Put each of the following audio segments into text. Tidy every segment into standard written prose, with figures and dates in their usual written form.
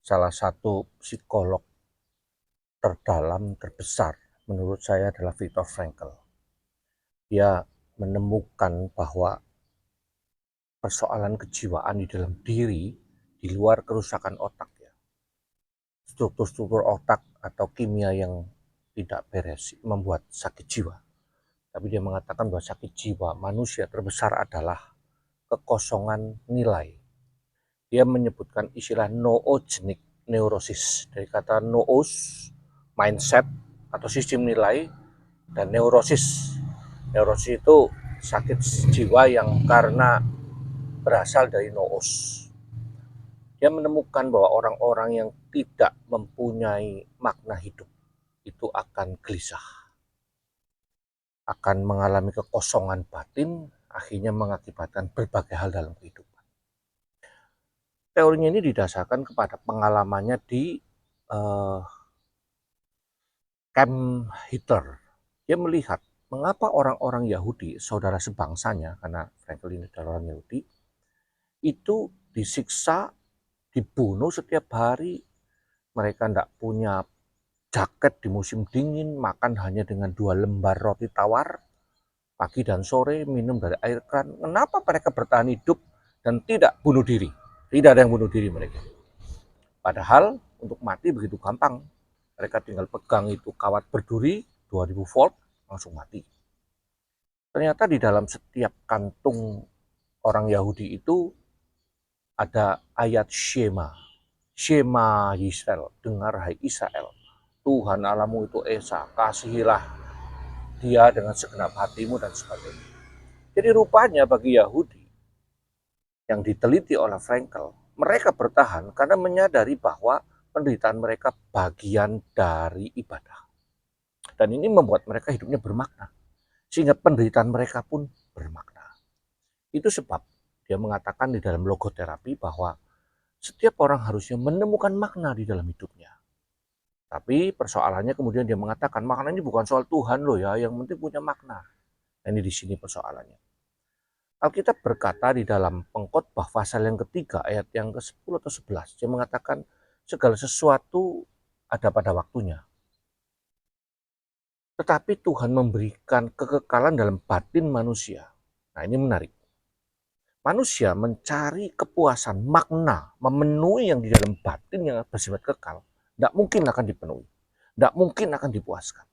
salah satu psikolog terdalam, terbesar menurut saya adalah Viktor Frankl. Dia menemukan bahwa persoalan kejiwaan di dalam diri, di luar kerusakan otak ya. Struktur-struktur otak atau kimia yang tidak beres membuat sakit jiwa. Tapi dia mengatakan bahwa sakit jiwa manusia terbesar adalah kekosongan nilai. Dia menyebutkan istilah noogenic neurosis, dari kata noos, mindset atau sistem nilai, dan neurosis. Neurosis itu sakit jiwa yang karena berasal dari noos. Dia menemukan bahwa orang-orang yang tidak mempunyai makna hidup itu akan gelisah, akan mengalami kekosongan batin, akhirnya mengakibatkan berbagai hal dalam kehidupan. Teorinya ini didasarkan kepada pengalamannya di uh, Camp Hitler. Dia melihat mengapa orang-orang Yahudi, saudara sebangsanya, karena Frankl ini adalah orang Yahudi, itu disiksa, dibunuh setiap hari. Mereka tidak punya jaket di musim dingin, makan hanya dengan 2 lembar roti tawar, pagi dan sore, minum dari air keran. Kenapa mereka bertahan hidup dan tidak bunuh diri? Tidak ada yang bunuh diri mereka. Padahal untuk mati begitu gampang. Mereka tinggal pegang itu kawat berduri 2000 volt, langsung mati. Ternyata di dalam setiap kantung orang Yahudi itu ada ayat Shema. Shema Yisrael, dengar hai Israel. Tuhan Allahmu itu Esa, kasihilah dia dengan segenap hatimu dan sebagainya. Jadi rupanya bagi Yahudi yang diteliti oleh Frankl, mereka bertahan karena menyadari bahwa penderitaan mereka bagian dari ibadah. Dan ini membuat mereka hidupnya bermakna. Sehingga penderitaan mereka pun bermakna. Itu sebab dia mengatakan di dalam logoterapi bahwa setiap orang harusnya menemukan makna di dalam hidupnya. Tapi persoalannya kemudian dia mengatakan makna ini bukan soal Tuhan loh ya, yang penting punya makna. Nah, ini di sini persoalannya. Alkitab berkata di dalam Pengkhotbah pasal yang ketiga ayat yang ke-10 atau 11, dia mengatakan segala sesuatu ada pada waktunya. Tetapi Tuhan memberikan kekekalan dalam batin manusia. Nah, ini menarik. Manusia mencari kepuasan, makna, memenuhi yang di dalam batin yang bersifat kekal. Tidak mungkin akan dipenuhi. Tidak mungkin akan dipuaskan.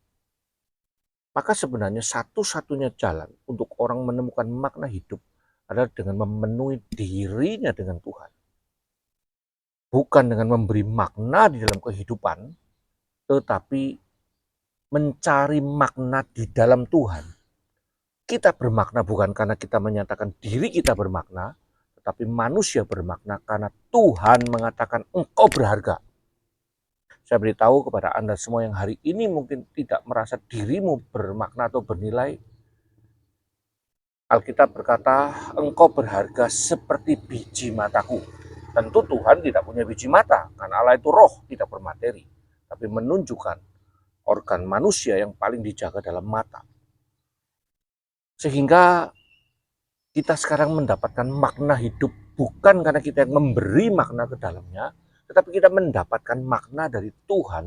Maka sebenarnya satu-satunya jalan untuk orang menemukan makna hidup adalah dengan memenuhi dirinya dengan Tuhan. Bukan dengan memberi makna di dalam kehidupan, tetapi mencari makna di dalam Tuhan. Kita bermakna bukan karena kita menyatakan diri kita bermakna, tetapi manusia bermakna karena Tuhan mengatakan engkau berharga. Saya beritahu kepada Anda semua yang hari ini mungkin tidak merasa dirimu bermakna atau bernilai. Alkitab berkata, engkau berharga seperti biji mataku. Tentu Tuhan tidak punya biji mata, karena Allah itu roh, tidak bermateri. Tapi menunjukkan organ manusia yang paling dijaga dalam mata. Sehingga kita sekarang mendapatkan makna hidup bukan karena kita yang memberi makna ke dalamnya, tetapi kita mendapatkan makna dari Tuhan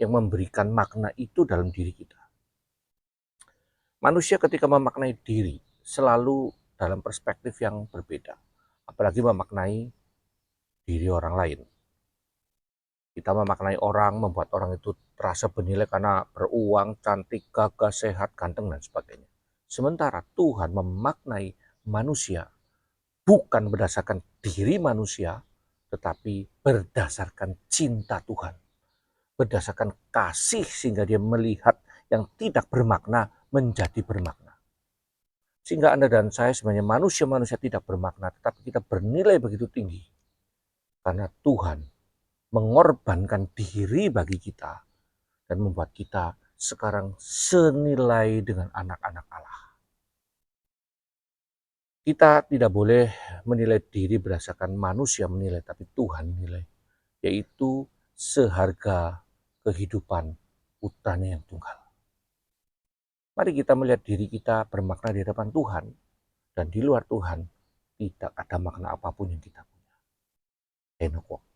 yang memberikan makna itu dalam diri kita. Manusia ketika memaknai diri selalu dalam perspektif yang berbeda, apalagi memaknai diri orang lain. Kita memaknai orang, membuat orang itu terasa bernilai karena beruang, cantik, gagah, sehat, ganteng, dan sebagainya. Sementara Tuhan memaknai manusia bukan berdasarkan diri manusia, tetapi berdasarkan cinta Tuhan. Berdasarkan kasih sehingga dia melihat yang tidak bermakna menjadi bermakna. Sehingga Anda dan saya sebenarnya manusia-manusia tidak bermakna, tetapi kita bernilai begitu tinggi. Karena Tuhan mengorbankan diri bagi kita dan membuat kita sekarang senilai dengan anak-anak Allah. Kita tidak boleh menilai diri berdasarkan manusia menilai, tapi Tuhan menilai, yaitu seharga kehidupan putranya yang tunggal. Mari kita melihat diri kita bermakna di hadapan Tuhan, dan di luar Tuhan tidak ada makna apapun yang kita punya. Enoch